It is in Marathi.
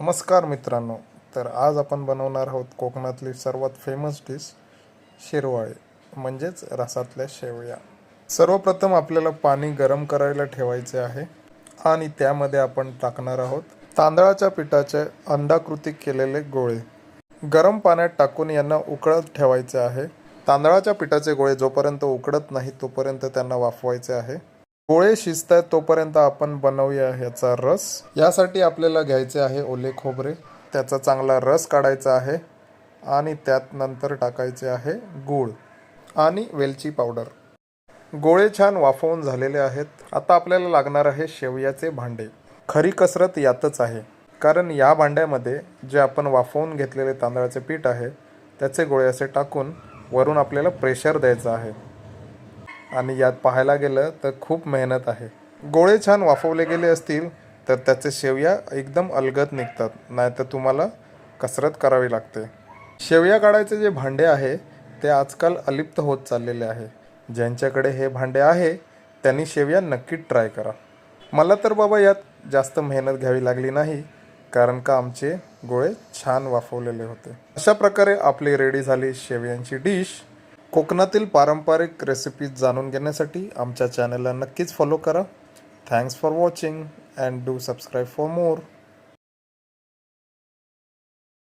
नमस्कार मित्रांनो. तर आज आपण बनवणार आहोत कोकणातली सर्वात फेमस डिश शिरवाळे म्हणजेच रसातल्या शेवया. सर्वप्रथम आपल्याला पाणी गरम करायला ठेवायचे आहे आणि त्यामध्ये आपण टाकणार आहोत तांदळाच्या पिठाचे अंडाकृती केलेले गोळे. गरम पाण्यात टाकून यांना उकळत ठेवायचे आहे. तांदळाच्या पिठाचे गोळे जोपर्यंत उकडत नाही तोपर्यंत त्यांना वाफवायचे आहे. गोळे शिजतायत तोपर्यंत आपण बनवूया ह्याचा रस. यासाठी आपल्याला घ्यायचे आहे ओले खोबरे, त्याचा चांगला रस काढायचा आहे आणि त्यात नंतर टाकायचे आहे गूळ आणि वेलची पावडर. गोळे छान वाफवून झालेले आहेत. आता आपल्याला लागणार आहे शेवयाचे भांडे. खरी कसरत यातच आहे, कारण या भांड्यामध्ये जे आपण वाफवून घेतलेले तांदळाचे पीठ आहे त्याचे गोळे असे टाकून वरून आपल्याला प्रेशर द्यायचं आहे आणि यात पाहायला गेलं तर खूप मेहनत आहे. गोळे छान वाफवले गेले असतील तर त्याचे शेवया एकदम अलगद निघतात, नाहीतर तुम्हाला कसरत करावी लागते. शेवया काढायचे जे भांडे आहे ते आजकाल अलिप्त होत चाललेले आहे. ज्यांच्याकडे हे भांडे आहे त्यांनी शेवया नक्की ट्राय करा. मला तर बाबा यात जास्त मेहनत घ्यावी लागली नाही, कारण का आमचे गोळे छान वाफवलेले होते. अशा प्रकारे आपली रेडी झाली शेवयांची डिश. कोकणातील पारंपरिक रेसिपीज जाणून घेण्यासाठी आमच्या चॅनलला नक्कीच फॉलो करा. Thanks for watching and do subscribe for more.